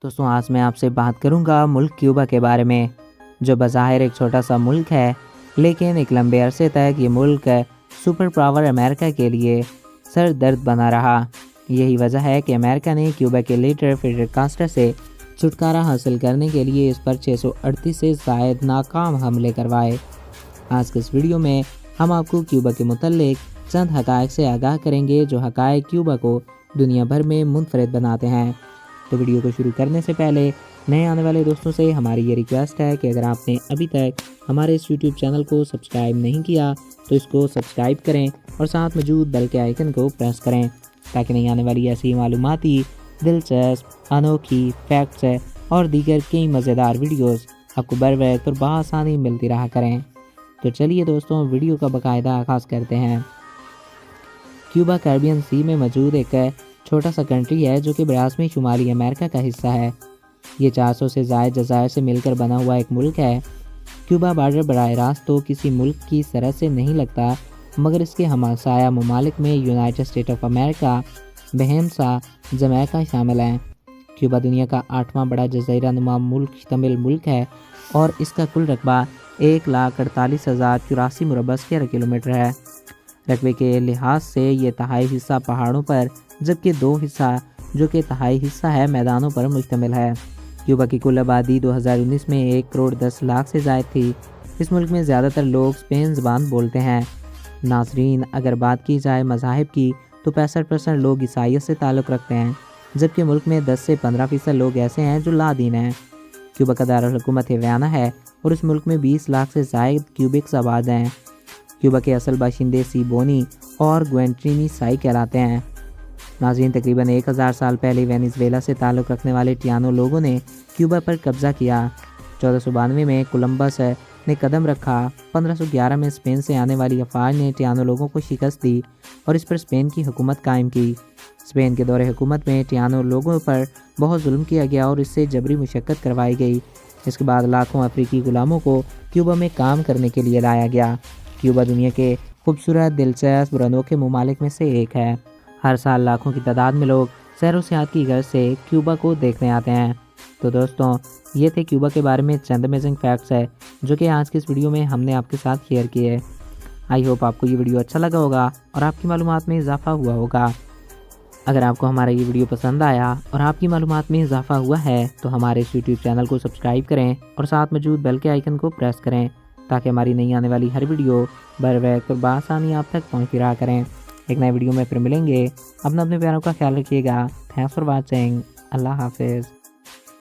दोस्तों आज मैं आपसे बात करूंगा मुल्क क्यूबा के बारे में, जो बज़ाहिर एक छोटा सा मुल्क है, लेकिन एक लंबे अरसे तक ये मुल्क सुपर पावर अमेरिका के लिए सर दर्द बना रहा। यही वजह है कि अमेरिका ने क्यूबा के लीडर फिडेल कास्ट्रो से छुटकारा हासिल करने के लिए इस पर 638 से ज़ायद नाकाम हमले करवाए। आज के इस वीडियो में हम आपको क्यूबा के मुतल्लिक चंद हक़ाइक़ से आगाह करेंगे, जो हक़ाइक़ क्यूबा को दुनिया भर में मुनफरिद बनाते हैं। तो वीडियो को शुरू करने से पहले नए आने वाले दोस्तों से हमारी ये रिक्वेस्ट है कि अगर आपने अभी तक हमारे इस यूट्यूब चैनल को सब्सक्राइब नहीं किया तो इसको सब्सक्राइब करें और साथ मौजूद बेल के आइकन को प्रेस करें, ताकि नहीं आने वाली ऐसी मालूमाती, दिलचस्प, अनोखी फैक्ट्स और दीगर कई मज़ेदार वीडियोस आपको बर वक्त और बआसानी मिलती रहा करें। तो चलिए दोस्तों, वीडियो का बाकायदा आगाज़ करते हैं। क्यूबा कैरिबियन सी में मौजूद एक छोटा सा कंट्री है, जो कि बराज़मी शुमाली अमेरिका का हिस्सा है। ये 400 से ज़ायद जज़ायर से मिलकर बना हुआ एक मुल्क है। क्यूबा बॉर्डर बराह रास्त तो किसी मुल्क की सरहद से नहीं लगता, मगर इसके हमसाया ममालिक में United State of America, Bahamas, Jamaica शामिल हैं। क्यूबा दुनिया का 8वां बड़ा जज़ीरा नुमा मुल्क तमिल मुल्क है और इसका कुल रकबा 1,48,084 मुरबा स्क्वायर किलोमीटर है। रकबे के लिहाज से ये तहाई हिस्सा पहाड़ों पर, जबकि 2 हिस्सा जो कि तहाई हिस्सा है मैदानों पर मुश्तमिल है। क्यूबा की कुल आबादी 2019 में 1,10,00,000 से ज़ायद थी। इस मुल्क में ज़्यादातर लोग स्पेन ज़बान बोलते हैं। नाज़रीन, अगर बात की जाए मज़ाहिब की तो 65% लोग ईसाइयत से ताल्लुक़ रखते हैं, जबकि मुल्क में 10 से 15% लोग ऐसे हैं जो लादीन हैं। क्यूबा का दारुल हुकूमत हवाना है और इस मुल्क में 20 लाख से ज़ायद क्यूबिक्स आबाद हैं। क्यूबा के असल बाशिंदे सीबोनी और ग्वेंट्रीनीसाई कहलाते हैं। नाज़रीन, तकरीबन 1000 साल पहले वेनेज़ुएला से ताल्लुक़ रखने वाले टियानो लोगों ने क्यूबा पर कब्ज़ा किया। 1492 में कोलंबस ने कदम रखा। 1511 में स्पेन से आने वाली अफवाज ने टियानो लोगों को शिकस्त दी और इस पर स्पेन की हुकूमत कायम की। स्पेन के दौरे हुकूमत में टियानो लोगों पर बहुत जुल्म किया गया और इससे जबरी मुशक्क़त करवाई गई। इसके बाद लाखों अफ्रीकी गुलामों को क्यूबा में काम करने के लिए लाया गया। क्यूबा दुनिया के खूबसूरत, दिलचस्प और अनोखे ममालिक में से एक है। हर साल लाखों की तादाद में लोग सैर व सियाहत की गर्ज से क्यूबा को देखने आते हैं। तो दोस्तों, ये थे क्यूबा के बारे में चंद अमेजिंग फैक्ट्स है, जो कि आज की इस वीडियो में हमने आपके साथ शेयर किए। आई होप आपको ये वीडियो अच्छा लगा होगा और आपकी मालूमात में इजाफा हुआ होगा। अगर आपको हमारा ये वीडियो पसंद आया और आपकी मालूमात में इजाफा हुआ है तो हमारे इस यूट्यूब चैनल को सब्सक्राइब करें और साथ मौजूद बेल के आइकन को प्रेस करें, ताकि हमारी नई आने वाली हर वीडियो बर वक्त और बआसानी आप तक पहुँचती रहा करें। एक नए वीडियो में फिर मिलेंगे। अपने प्यारों का ख्याल रखिएगा। Thanks for watching. अल्लाह हाफिज़।